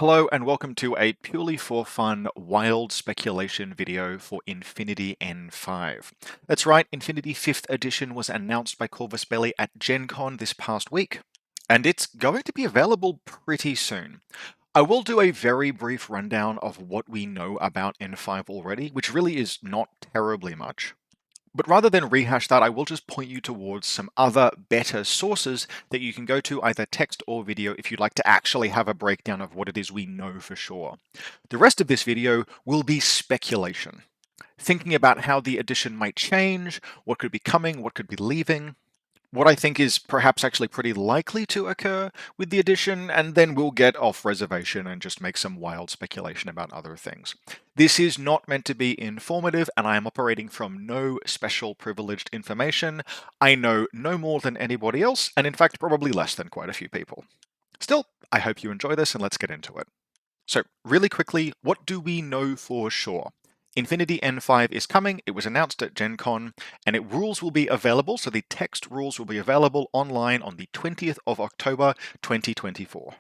Hello and welcome to a purely for fun wild speculation video for Infinity N5. That's right, Infinity 5th edition was announced by Corvus Belli at Gen Con this past week, and it's going to be available pretty soon. I will do a very brief rundown of what we know about N5 already, which really is not terribly much. But rather than rehash that, I will just point you towards some other better sources that you can go to, either text or video, if you'd like to actually have a breakdown of what it is we know for sure. The rest of this video will be speculation, thinking about how the edition might change, what could be coming, what could be leaving, what I think is perhaps actually pretty likely to occur with the edition, and then we'll get off reservation and just make some wild speculation about other things. This is not meant to be informative, and I am operating from no special privileged information. I know no more than anybody else, and in fact probably less than quite a few people. Still, I hope you enjoy this, and let's get into it. So, really quickly, what do we know for sure? Infinity N5 is coming, it was announced at Gen Con, and rules will be available, so the text rules will be available online on the 20th of October 2024.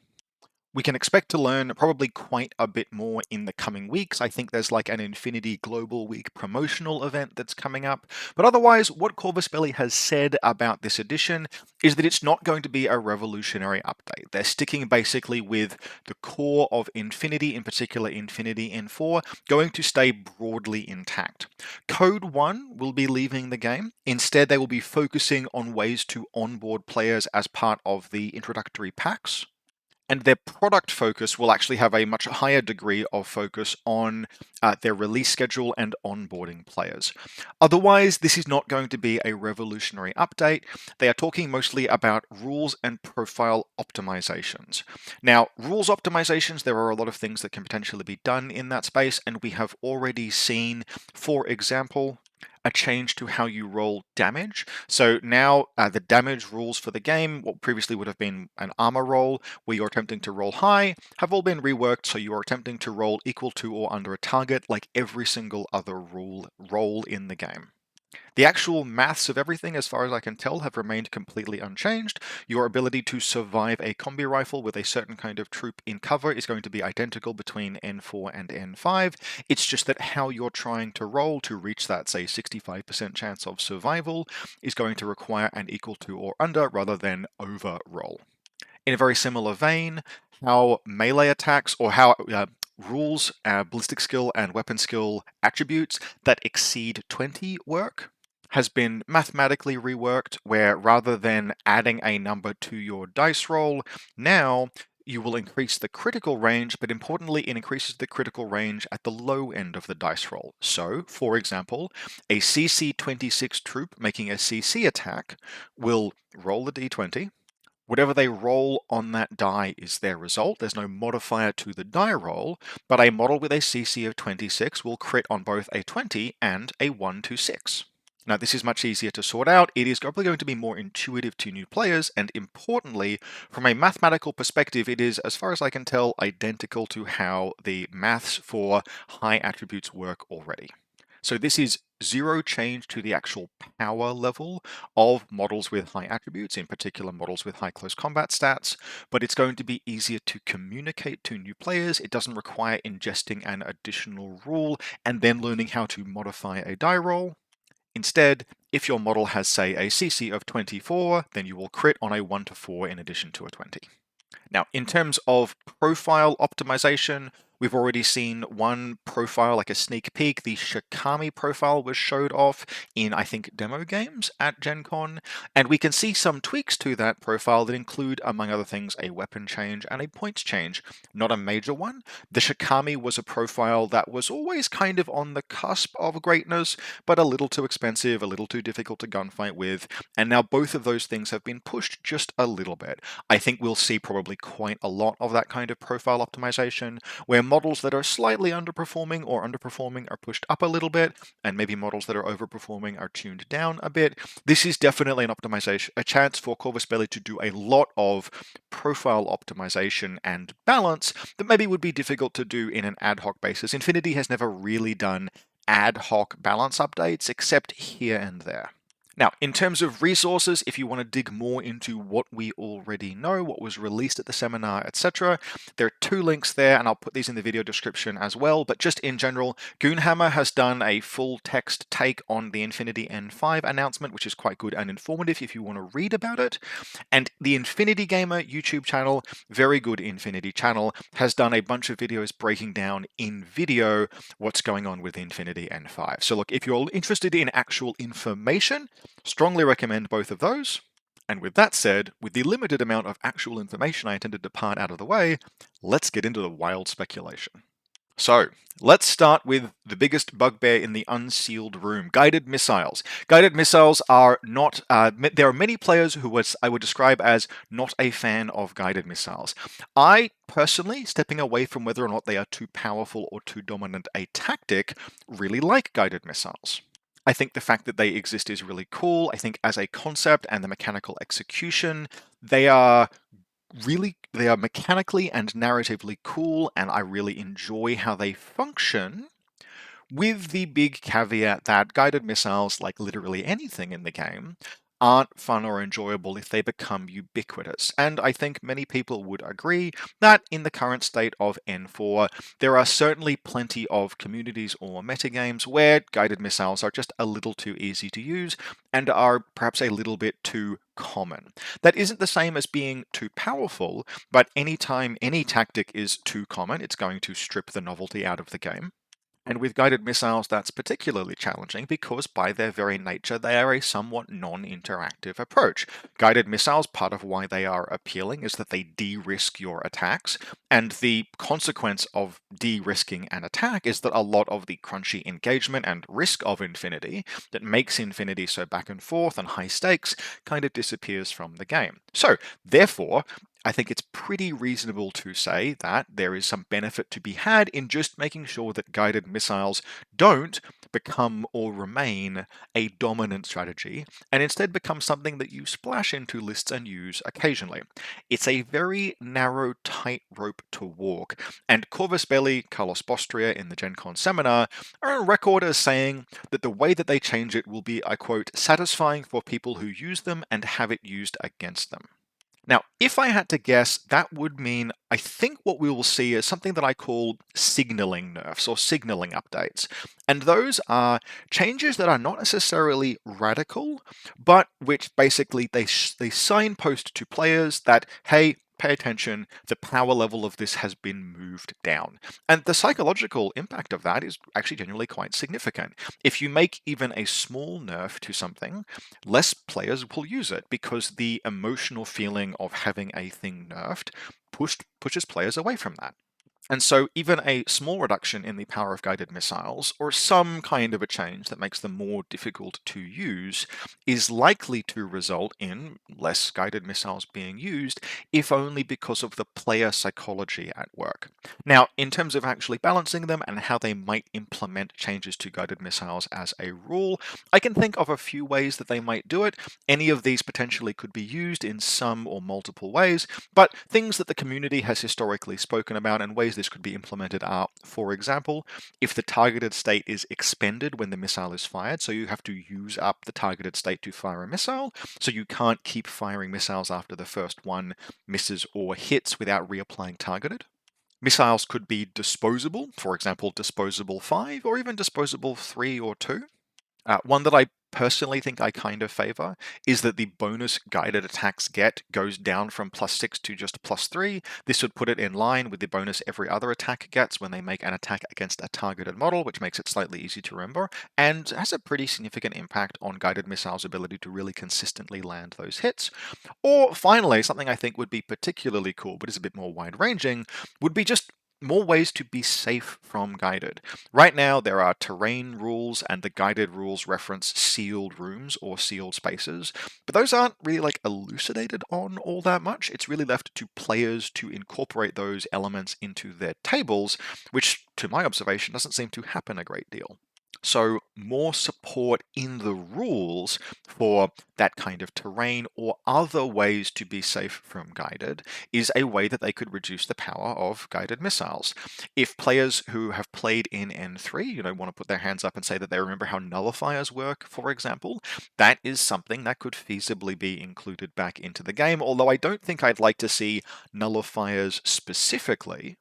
We can expect to learn probably quite a bit more in the coming weeks. I think there's like an Infinity Global Week promotional event that's coming up. But otherwise, what Corvus Belli has said about this edition is that it's not going to be a revolutionary update. They're sticking basically with the core of Infinity, in particular Infinity N4, going to stay broadly intact. Code 1 will be leaving the game. Instead, they will be focusing on ways to onboard players as part of the introductory packs. And their product focus will actually have a much higher degree of focus on their release schedule and onboarding players. Otherwise, this is not going to be a revolutionary update. They are talking mostly about rules and profile optimizations. Now, rules optimizations, there are a lot of things that can potentially be done in that space, and we have already seen, for example, a change to how you roll damage. So now the damage rules for the game, what previously would have been an armor roll, where you're attempting to roll high, have all been reworked so you are attempting to roll equal to or under a target like every single other roll in the game. The actual maths of everything, as far as I can tell, have remained completely unchanged. Your ability to survive a combi rifle with a certain kind of troop in cover is going to be identical between N4 and N5. It's just that how you're trying to roll to reach that, say, 65% chance of survival is going to require an equal to or under rather than over roll. In a very similar vein, how melee attacks or how rules, ballistic skill, and weapon skill attributes that exceed 20 work has been mathematically reworked, where rather than adding a number to your dice roll, now you will increase the critical range, but importantly, it increases the critical range at the low end of the dice roll. So, for example, a CC 26 troop making a CC attack will roll the d20. Whatever they roll on that die is their result. There's no modifier to the die roll, but a model with a CC of 26 will crit on both a 20 and a 1 to 6. Now, this is much easier to sort out. It is probably going to be more intuitive to new players, and importantly, from a mathematical perspective, it is, as far as I can tell, identical to how the maths for high attributes work already. So this is zero change to the actual power level of models with high attributes, in particular models with high close combat stats, but it's going to be easier to communicate to new players. It doesn't require ingesting an additional rule and then learning how to modify a die roll. Instead, if your model has, say, a CC of 24, then you will crit on a 1 to 4 in addition to a 20. Now, in terms of profile optimization, we've already seen one profile, like a sneak peek. The Shikami profile was showed off in, I think, demo games at Gen Con, and we can see some tweaks to that profile that include, among other things, a weapon change and a points change. Not a major one. The Shikami was a profile that was always kind of on the cusp of greatness, but a little too expensive, a little too difficult to gunfight with, and now both of those things have been pushed just a little bit. I think we'll see probably quite a lot of that kind of profile optimization, where models that are slightly underperforming are pushed up a little bit, and maybe models that are overperforming are tuned down a bit. This is definitely an optimization, a chance for Corvus Belli to do a lot of profile optimization and balance that maybe would be difficult to do in an ad hoc basis. Infinity has never really done ad hoc balance updates, except here and there. Now, in terms of resources, if you want to dig more into what we already know, what was released at the seminar, etc., there are two links there, and I'll put these in the video description as well. But just in general, Goonhammer has done a full text take on the Infinity N5 announcement, which is quite good and informative if you want to read about it. And the Infinity Gamer YouTube channel, very good Infinity channel, has done a bunch of videos breaking down in video what's going on with Infinity N5. So look, if you're interested in actual information, strongly recommend both of those. And with that said, with the limited amount of actual information I intended to part out of the way, let's get into the wild speculation. So, let's start with the biggest bugbear in the unsealed room, guided missiles. Guided missiles are not, there are many players who I would describe as not a fan of guided missiles. I personally, stepping away from whether or not they are too powerful or too dominant a tactic, really like guided missiles. I think the fact that they exist is really cool. I think as a concept and the mechanical execution, they are mechanically and narratively cool, and I really enjoy how they function, with the big caveat that guided missiles, like literally anything in the game, aren't fun or enjoyable if they become ubiquitous. And I think many people would agree that in the current state of N4, there are certainly plenty of communities or metagames where guided missiles are just a little too easy to use and are perhaps a little bit too common. That isn't the same as being too powerful, but anytime any tactic is too common, it's going to strip the novelty out of the game. And with guided missiles, that's particularly challenging because, by their very nature, they are a somewhat non-interactive approach. Guided missiles, part of why they are appealing is that they de-risk your attacks, and the consequence of de-risking an attack is that a lot of the crunchy engagement and risk of Infinity that makes Infinity so back and forth and high stakes kind of disappears from the game. So, therefore, I think it's pretty reasonable to say that there is some benefit to be had in just making sure that guided missiles don't become or remain a dominant strategy, and instead become something that you splash into lists and use occasionally. It's a very narrow tightrope to walk, and Corvus Belli, Carlos Bostria in the Gen Con seminar are on record as saying that the way that they change it will be, I quote, satisfying for people who use them and have it used against them. Now, if I had to guess, that would mean I think what we will see is something that I call signaling nerfs or signaling updates. And those are changes that are not necessarily radical, but which basically they signpost to players that, hey, pay attention, the power level of this has been moved down. And the psychological impact of that is actually genuinely quite significant. If you make even a small nerf to something, less players will use it because the emotional feeling of having a thing nerfed pushes players away from that. And so even a small reduction in the power of guided missiles, or some kind of a change that makes them more difficult to use, is likely to result in less guided missiles being used, if only because of the player psychology at work. Now, in terms of actually balancing them and how they might implement changes to guided missiles as a rule, I can think of a few ways that they might do it. Any of these potentially could be used in some or multiple ways, but things that the community has historically spoken about and ways this could be implemented are, for example, if the targeted state is expended when the missile is fired, so you have to use up the targeted state to fire a missile, so you can't keep firing missiles after the first one misses or hits without reapplying targeted. Missiles could be disposable, for example, disposable 5 or even disposable 3 or 2. One that I personally think I kind of favor is that the bonus guided attacks get goes down from +6 to just +3. This would put it in line with the bonus every other attack gets when they make an attack against a targeted model, which makes it slightly easy to remember, and has a pretty significant impact on guided missiles' ability to really consistently land those hits. Or finally, something I think would be particularly cool, but is a bit more wide-ranging, would be just more ways to be safe from guided. Right now, there are terrain rules, and the guided rules reference sealed rooms or sealed spaces, but those aren't really elucidated on all that much. It's really left to players to incorporate those elements into their tables, which, to my observation, doesn't seem to happen a great deal. So more support in the rules for that kind of terrain or other ways to be safe from guided is a way that they could reduce the power of guided missiles. If players who have played in N3, want to put their hands up and say that they remember how nullifiers work, for example, that is something that could feasibly be included back into the game, although I don't think I'd like to see nullifiers specifically.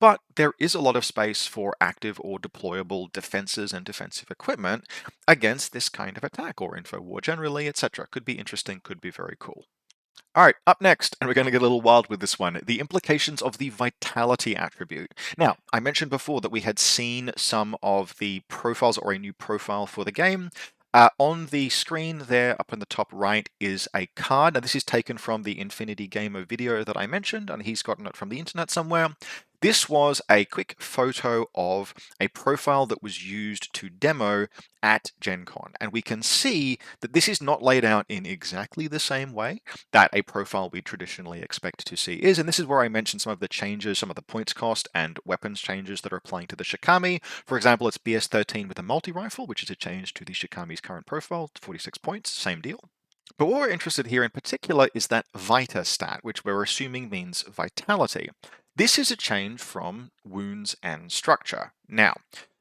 But there is a lot of space for active or deployable defenses and defensive equipment against this kind of attack, or info war generally, etc. Could be interesting, could be very cool. All right, up next, and we're going to get a little wild with this one, the implications of the vitality attribute. Now, I mentioned before that we had seen some of the profiles or a new profile for the game. On the screen there, up in the top right, is a card. Now, this is taken from the Infinity Gamer video that I mentioned, and he's gotten it from the internet somewhere. This was a quick photo of a profile that was used to demo at Gen Con, and we can see that this is not laid out in exactly the same way that a profile we traditionally expect to see is, and this is where I mentioned some of the changes, some of the points cost and weapons changes that are applying to the Shikami. For example, it's BS13 with a multi-rifle, which is a change to the Shikami's current profile, 46 points, same deal. But what we're interested here in particular is that Vita stat, which we're assuming means vitality. This is a change from wounds and structure. Now,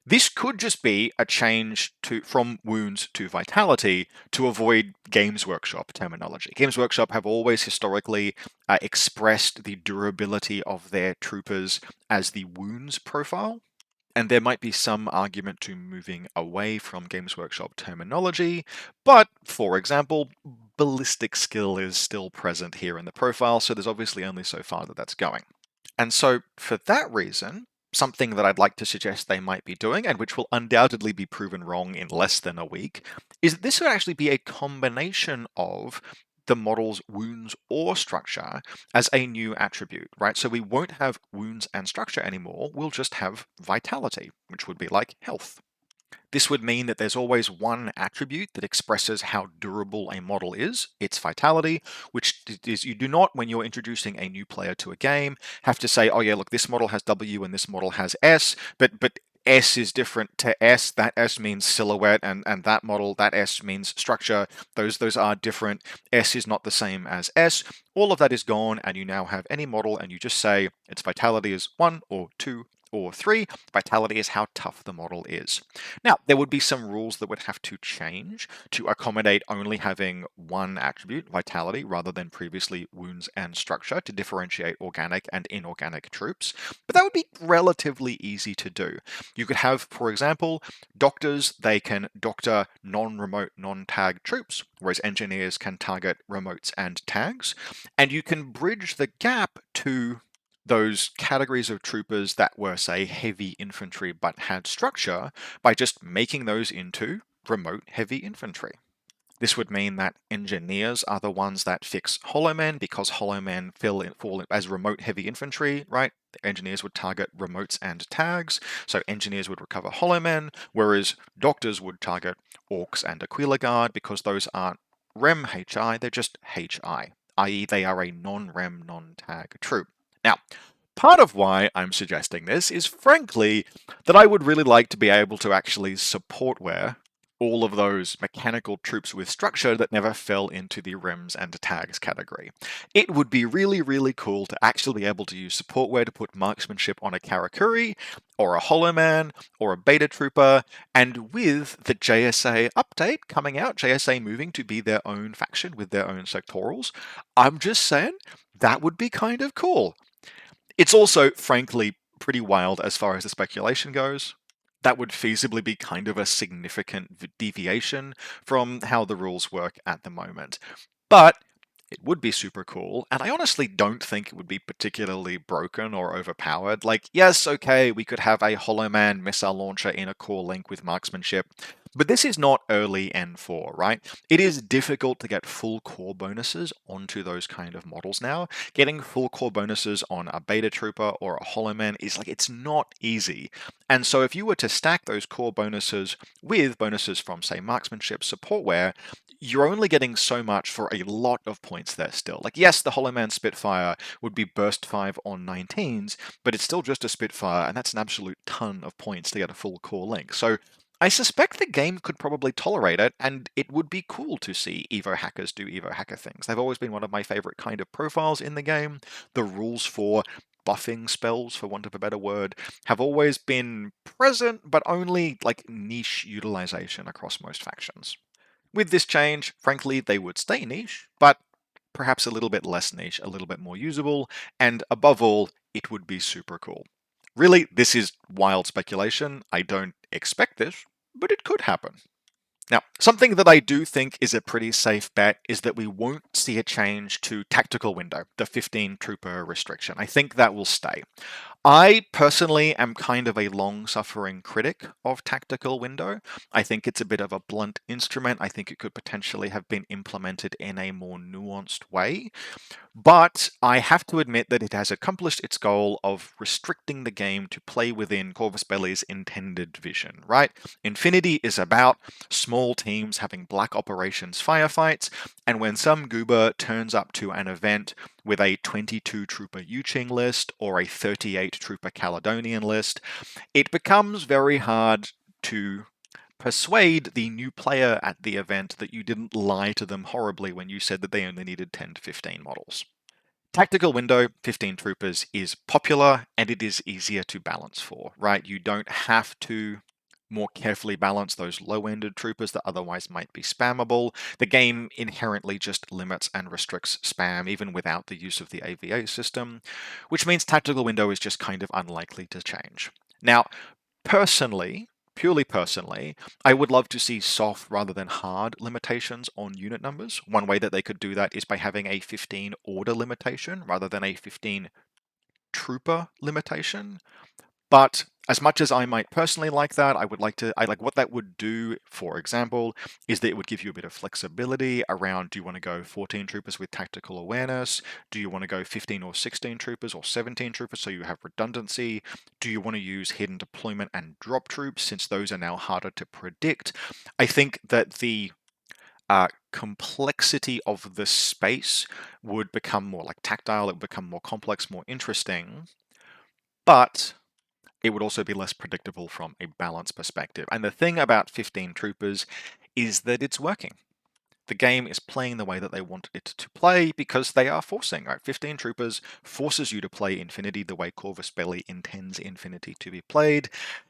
this could just be a change from wounds to vitality to avoid Games Workshop terminology. Games Workshop have always historically expressed the durability of their troopers as the wounds profile. And there might be some argument to moving away from Games Workshop terminology, but for example, ballistic skill is still present here in the profile, so there's obviously only so far that that's going. And so for that reason, something that I'd like to suggest they might be doing, and which will undoubtedly be proven wrong in less than a week, is that this would actually be a combination of the model's wounds or structure as a new attribute, right? So we won't have wounds and structure anymore, we'll just have vitality, which would be like health. This would mean that there's always one attribute that expresses how durable a model is, its vitality, which is you do not, when you're introducing a new player to a game, have to say, oh yeah, look, this model has W and this model has S, but S is different to S. That S means silhouette, and that model, that S means structure. Those are different. S is not the same as S. All of that is gone, and you now have any model, and you just say its vitality is 1 or 2 or 3. Vitality is how tough the model is. Now, there would be some rules that would have to change to accommodate only having one attribute, vitality, rather than previously wounds and structure to differentiate organic and inorganic troops. But that would be relatively easy to do. You could have, for example, doctors, they can doctor non-remote, non-tag troops, whereas engineers can target remotes and tags. And you can bridge the gap to those categories of troopers that were, say, heavy infantry but had structure by just making those into remote heavy infantry. This would mean that engineers are the ones that fix hollow men because hollow men fall as remote heavy infantry, right? The engineers would target remotes and tags, so engineers would recover hollow men, whereas doctors would target orcs and Aquila Guard because those aren't REM HI, they're just HI, i.e. they are a non-REM, non-tag troop. Now, part of why I'm suggesting this is frankly that I would really like to be able to actually support where all of those mechanical troops with structure that never fell into the REMs and tags category. It would be really, really cool to actually be able to use supportware to put marksmanship on a Karakuri, or a Hollow Man, or a Beta Trooper, and with the JSA update coming out, JSA moving to be their own faction with their own sectorals, I'm just saying, that would be kind of cool. It's also, frankly, pretty wild as far as the speculation goes. That would feasibly be kind of a significant deviation from how the rules work at the moment. But it would be super cool, and I honestly don't think it would be particularly broken or overpowered. Like, yes, okay, we could have a Hollow Man missile launcher in a core link with marksmanship, but this is not early N4, right? It is difficult to get full core bonuses onto those kind of models now. Getting full core bonuses on a Beta Trooper or a Hollow Man is like, it's not easy. And so if you were to stack those core bonuses with bonuses from, say, marksmanship, supportware, you're only getting so much for a lot of points there still. Like, yes, the Hollow Man Spitfire would be burst 5 on 19s, but it's still just a Spitfire, and that's an absolute ton of points to get a full core link. So I suspect the game could probably tolerate it, and it would be cool to see Evo hackers do Evo hacker things. They've always been one of my favorite kind of profiles in the game. The rules for buffing spells, for want of a better word, have always been present, but only like niche utilization across most factions. With this change, frankly, they would stay niche, but perhaps a little bit less niche, a little bit more usable, and above all, it would be super cool. Really, this is wild speculation. I don't expect this, but it could happen. Now, something that I do think is a pretty safe bet is that we won't see a change to tactical window, the 15 trooper restriction. I think that will stay. I personally am kind of a long-suffering critic of tactical window. I think it's a bit of a blunt instrument. I think it could potentially have been implemented in a more nuanced way. But I have to admit that it has accomplished its goal of restricting the game to play within Corvus Belli's intended vision, right? Infinity is about small teams having black operations firefights, and when some goober turns up to an event with a 22 trooper Yuching list or a 38 trooper Caledonian list, it becomes very hard to persuade the new player at the event that you didn't lie to them horribly when you said that they only needed 10 to 15 models. Tactical window, 15 troopers, is popular and it is easier to balance for, right? You don't have to more carefully balance those low-ended troopers that otherwise might be spammable. The game inherently just limits and restricts spam even without the use of the AVA system, which means tactical window is just kind of unlikely to change. Now, personally, purely personally, I would love to see soft rather than hard limitations on unit numbers. One way that they could do that is by having a 15 order limitation rather than a 15 trooper limitation. But as much as I might personally like that, I like what that would do, for example, is that it would give you a bit of flexibility around, do you want to go 14 troopers with tactical awareness? Do you want to go 15 or 16 troopers or 17 troopers so you have redundancy? Do you want to use hidden deployment and drop troops since those are now harder to predict? I think that the complexity of the space would become more like tactile, it would become more complex, more interesting. But it would also be less predictable from a balance perspective. And the thing about 15 troopers is that it's working. The game is playing the way that they want it to play because they are forcing. Right? 15 troopers forces you to play Infinity the way Corvus Belli intends Infinity to be played,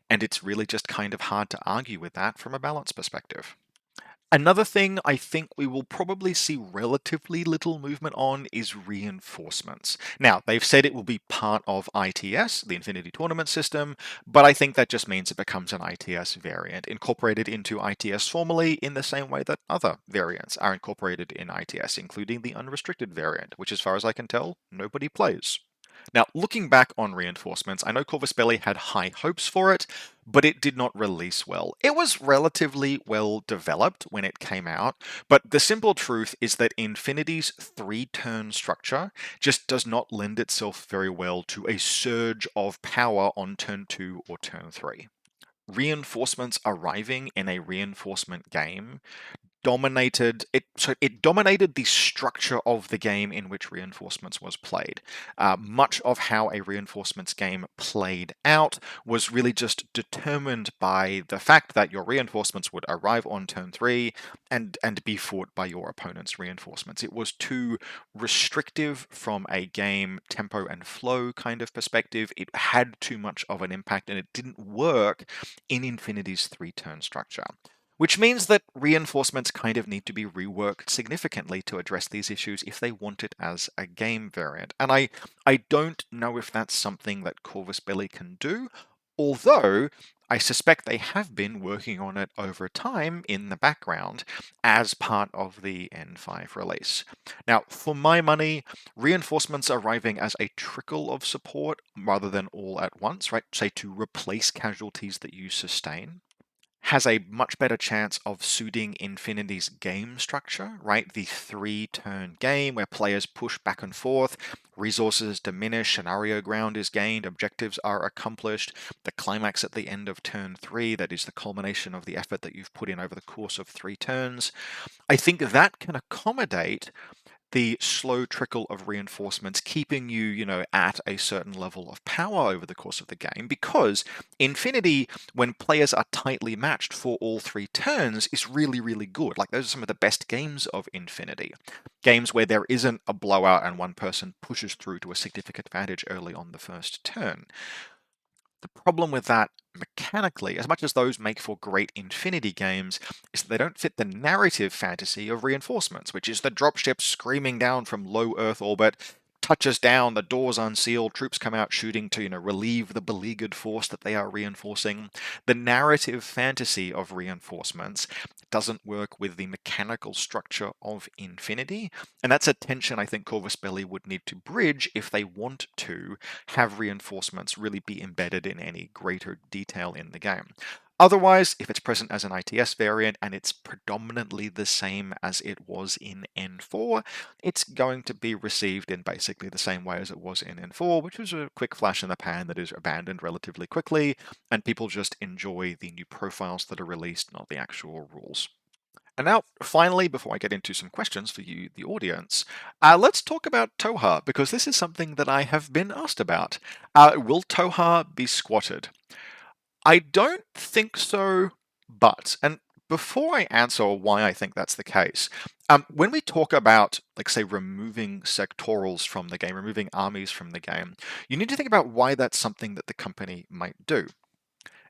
and it's really just kind of hard to argue with that from a balance perspective. Another thing I think we will probably see relatively little movement on is reinforcements. Now, they've said it will be part of ITS, the Infinity Tournament system, but I think that just means it becomes an ITS variant, incorporated into ITS formally in the same way that other variants are incorporated in ITS, including the unrestricted variant, which as far as I can tell, nobody plays. Now, looking back on reinforcements, I know Corvus Belli had high hopes for it, but it did not release well. It was relatively well developed when it came out, but the simple truth is that Infinity's 3-turn structure just does not lend itself very well to a surge of power on turn 2 or turn 3. Reinforcements arriving in a reinforcement game it dominated the structure of the game in which reinforcements was played. Much of how a reinforcements game played out was really just determined by the fact that your reinforcements would arrive on turn 3 and be fought by your opponent's reinforcements. It was too restrictive from a game tempo and flow kind of perspective. It had too much of an impact and it didn't work in Infinity's 3-turn structure. Which means that reinforcements kind of need to be reworked significantly to address these issues if they want it as a game variant. And I don't know if that's something that Corvus Belli can do, although I suspect they have been working on it over time in the background as part of the N5 release. Now, for my money, reinforcements arriving as a trickle of support rather than all at once, right? Say to replace casualties that you sustain has a much better chance of suiting Infinity's game structure, right? The 3-turn game where players push back and forth, resources diminish, scenario ground is gained, objectives are accomplished, the climax at the end of turn 3, that is the culmination of the effort that you've put in over the course of 3 turns. I think that can accommodate the slow trickle of reinforcements keeping you, at a certain level of power over the course of the game, because Infinity, when players are tightly matched for all 3 turns, is really, really good. Like, those are some of the best games of Infinity. Games where there isn't a blowout and one person pushes through to a significant advantage early on the first turn. The problem with that mechanically, as much as those make for great Infinity games, is that they don't fit the narrative fantasy of reinforcements, which is the dropship screaming down from low Earth orbit, touches down, the doors unsealed, troops come out shooting to, relieve the beleaguered force that they are reinforcing. The narrative fantasy of reinforcements doesn't work with the mechanical structure of Infinity, and that's a tension I think Corvus Belli would need to bridge if they want to have reinforcements really be embedded in any greater detail in the game. Otherwise, if it's present as an ITS variant and it's predominantly the same as it was in N4, it's going to be received in basically the same way as it was in N4, which was a quick flash in the pan that is abandoned relatively quickly, and people just enjoy the new profiles that are released, not the actual rules. And now, finally, before I get into some questions for you, the audience, let's talk about Toha, because this is something that I have been asked about. Will Toha be squatted? I don't think so, and before I answer why I think that's the case, when we talk about, like, say, removing sectorals from the game, removing armies from the game, you need to think about why that's something that the company might do.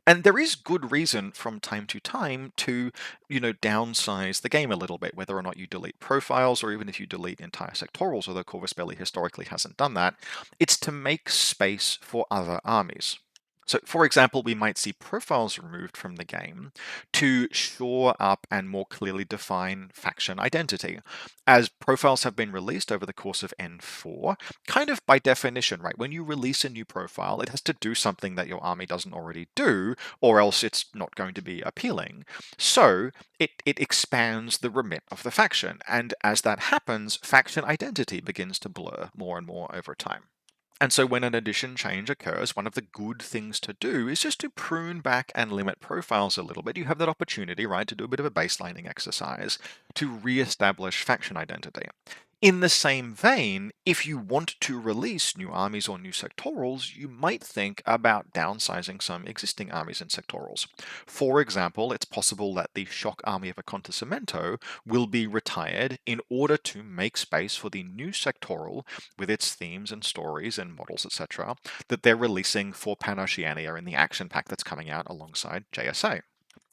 And there is good reason from time to time to, downsize the game a little bit, whether or not you delete profiles or even if you delete entire sectorals, although Corvus Belli historically hasn't done that. It's to make space for other armies. So, for example, we might see profiles removed from the game to shore up and more clearly define faction identity. As profiles have been released over the course of N4, kind of by definition, right? When you release a new profile, it has to do something that your army doesn't already do, or else it's not going to be appealing. So it expands the remit of the faction, and as that happens, faction identity begins to blur more and more over time. And so when an addition change occurs, one of the good things to do is just to prune back and limit profiles a little bit. You have that opportunity, right, to do a bit of a baselining exercise to re-establish faction identity. In the same vein, if you want to release new armies or new sectorals, you might think about downsizing some existing armies and sectorals. For example, it's possible that the Shock Army of Acontecimento will be retired in order to make space for the new sectoral with its themes and stories and models, etc., that they're releasing for Pan-Oceania in the action pack that's coming out alongside JSA.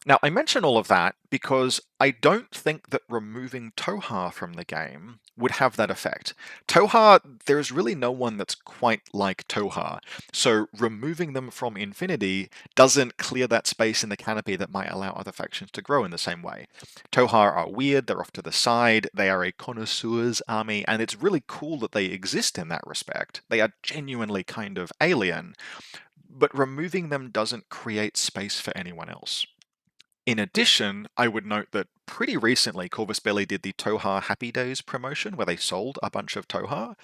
Now, I mention all of that because I don't think that removing Toha from the game would have that effect. Toha, there's really no one that's quite like Toha, so removing them from Infinity doesn't clear that space in the canopy that might allow other factions to grow in the same way. Toha are weird, they're off to the side, they are a connoisseur's army, and it's really cool that they exist in that respect. They are genuinely kind of alien, but removing them doesn't create space for anyone else. In addition, I would note that pretty recently Corvus Belli did the Toha Happy Days promotion where they sold a bunch of Toha,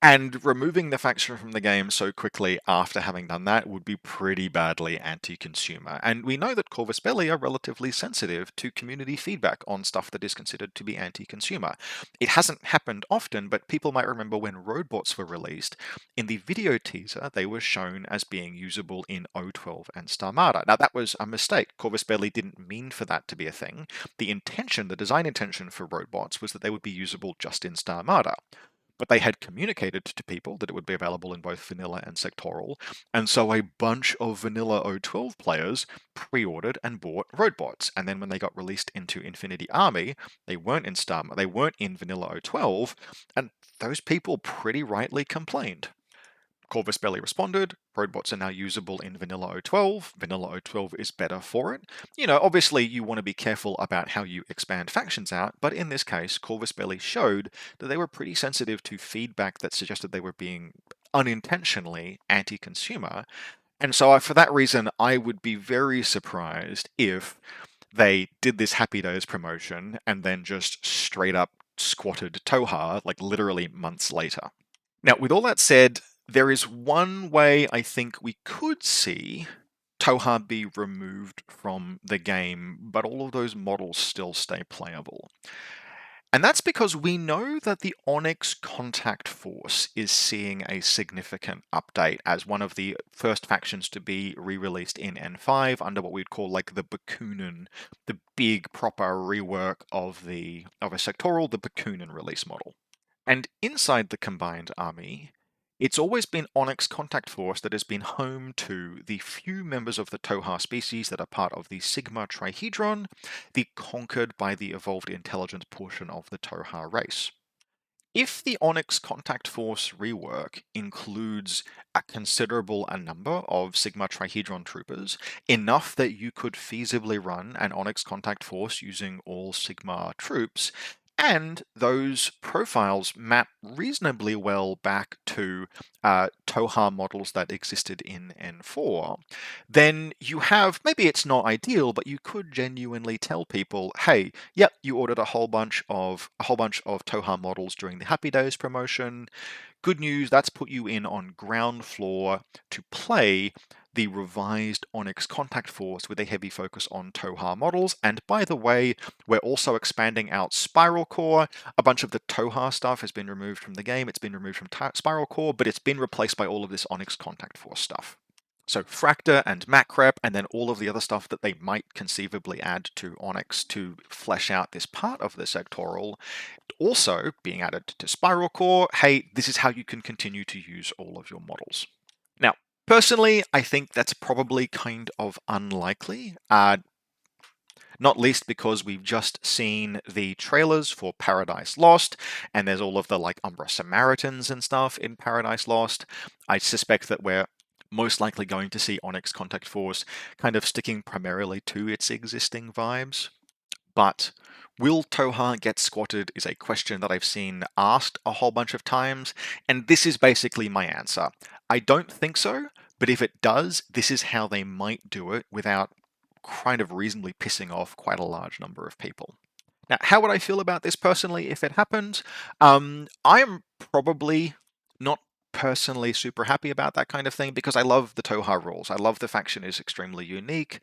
and removing the faction from the game so quickly after having done that would be pretty badly anti-consumer. And we know that Corvus Belli are relatively sensitive to community feedback on stuff that is considered to be anti-consumer. It hasn't happened often, but people might remember when roadbots were released, in the video teaser, they were shown as being usable in O12 and Starmada. Now, that was a mistake. Corvus Belli didn't mean for that to be a thing. The intention, the design intention for roadbots was that they would be usable just in Starmada. But they had communicated to people that it would be available in both vanilla and sectoral, and so a bunch of vanilla O12 players pre-ordered and bought roadbots. And then when they got released into Infinity Army, they weren't in they weren't in vanilla O12, and those people pretty rightly complained. Corvus Belli responded, roadbots are now usable in Vanilla O12. Vanilla O12 is better for it. Obviously you want to be careful about how you expand factions out, but in this case, Corvus Belli showed that they were pretty sensitive to feedback that suggested they were being unintentionally anti-consumer. And so for that reason, I would be very surprised if they did this Happy Days promotion and then just straight up squatted Toha, like literally months later. Now, with all that said, there is one way I think we could see Toha be removed from the game, but all of those models still stay playable. And that's because we know that the Onyx Contact Force is seeing a significant update as one of the first factions to be re-released in N5 under what we'd call like the Bakunin, the big proper rework of a sectoral, the Bakunin release model. And inside the combined army, it's always been Onyx Contact Force that has been home to the few members of the Toha species that are part of the Sigma Trihedron, the conquered by the evolved intelligence portion of the Toha race. If the Onyx Contact Force rework includes a considerable number of Sigma Trihedron troopers, enough that you could feasibly run an Onyx Contact Force using all Sigma troops, and those profiles map reasonably well back to Toha models that existed in N4, then you have, maybe it's not ideal, but you could genuinely tell people, hey, yep, you ordered a whole bunch of Toha models during the Happy Days promotion. Good news, that's put you in on ground floor to play the revised Onyx Contact Force with a heavy focus on Toha models. And by the way, we're also expanding out Spiral Core. A bunch of the Toha stuff has been removed from the game. It's been removed from Spiral Core, but it's been replaced by all of this Onyx Contact Force stuff. So Fracta and Macrep, and then all of the other stuff that they might conceivably add to Onyx to flesh out this part of the sectoral, also being added to Spiral Core. Hey, this is how you can continue to use all of your models. Now, personally, I think that's probably kind of unlikely. Not least because we've just seen the trailers for Paradise Lost, and there's all of the like Umbra Samaritans and stuff in Paradise Lost. I suspect that we're most likely going to see Onyx Contact Force kind of sticking primarily to its existing vibes. But will Toha get squatted is a question that I've seen asked a whole bunch of times, and this is basically my answer. I don't think so, but if it does, this is how they might do it without kind of reasonably pissing off quite a large number of people. Now, how would I feel about this personally if it happened? I'm probably not personally super happy about that kind of thing because I love the Toha rules. I love the faction is extremely unique.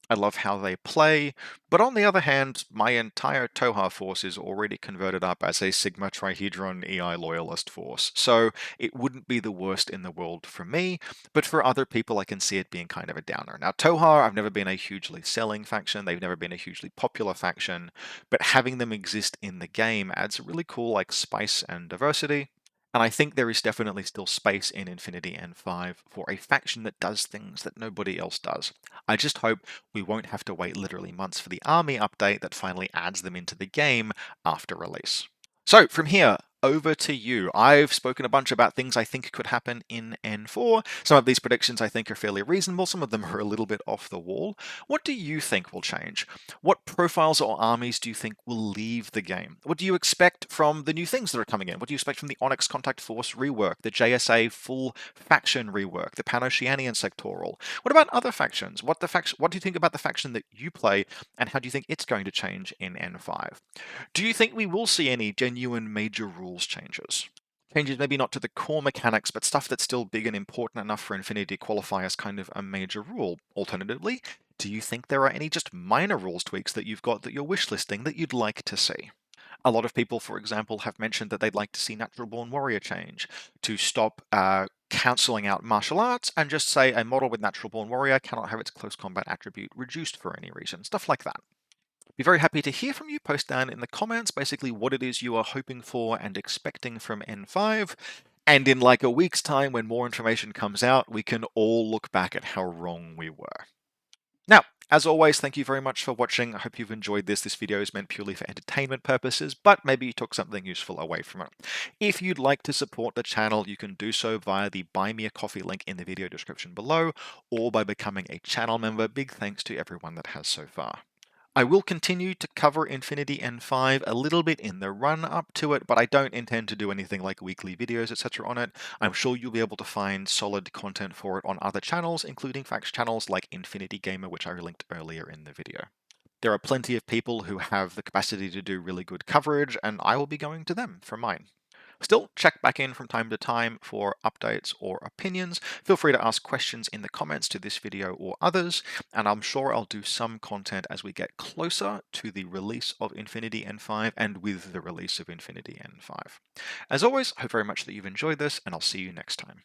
I love how they play, but on the other hand, my entire Toha force is already converted up as a Sigma Trihedron EI loyalist force, so it wouldn't be the worst in the world for me, but for other people I can see it being kind of a downer. Now Toha, I've never been a hugely selling faction, they've never been a hugely popular faction, but having them exist in the game adds a really cool like spice and diversity. And I think there is definitely still space in Infinity N5 for a faction that does things that nobody else does. I just hope we won't have to wait literally months for the army update that finally adds them into the game after release. So from here, over to you. I've spoken a bunch about things I think could happen in N4. Some of these predictions I think are fairly reasonable, some of them are a little bit off the wall. What do you think will change? What profiles or armies do you think will leave the game? What do you expect from the new things that are coming in? What do you expect from the Onyx Contact Force rework, the JSA full faction rework, the Pan-Oceanian sectoral? What about other factions? What do you think about the faction that you play, and how do you think it's going to change in N5? Do you think we will see any genuine major rules changes? Changes maybe not to the core mechanics, but stuff that's still big and important enough for Infinity to qualify as kind of a major rule. Alternatively, do you think there are any just minor rules tweaks that you've got that you're wishlisting that you'd like to see? A lot of people, for example, have mentioned that they'd like to see Natural Born Warrior change to stop cancelling out martial arts and just say a model with Natural Born Warrior cannot have its close combat attribute reduced for any reason. Stuff like that. Be very happy to hear from you. Post down in the comments basically what it is you are hoping for and expecting from N5. And in like a week's time, when more information comes out, we can all look back at how wrong we were. Now, as always, thank you very much for watching. I hope you've enjoyed this. This video is meant purely for entertainment purposes, but maybe you took something useful away from it. If you'd like to support the channel, you can do so via the Buy Me a Coffee link in the video description below, or by becoming a channel member. Big thanks to everyone that has so far. I will continue to cover Infinity N5 a little bit in the run up to it, but I don't intend to do anything like weekly videos, etc. on it. I'm sure you'll be able to find solid content for it on other channels, including fact channels like Infinity Gamer, which I linked earlier in the video. There are plenty of people who have the capacity to do really good coverage, and I will be going to them for mine. Still, check back in from time to time for updates or opinions. Feel free to ask questions in the comments to this video or others, and I'm sure I'll do some content as we get closer to the release of Infinity N5 and with the release of Infinity N5. As always, I hope very much that you've enjoyed this, and I'll see you next time.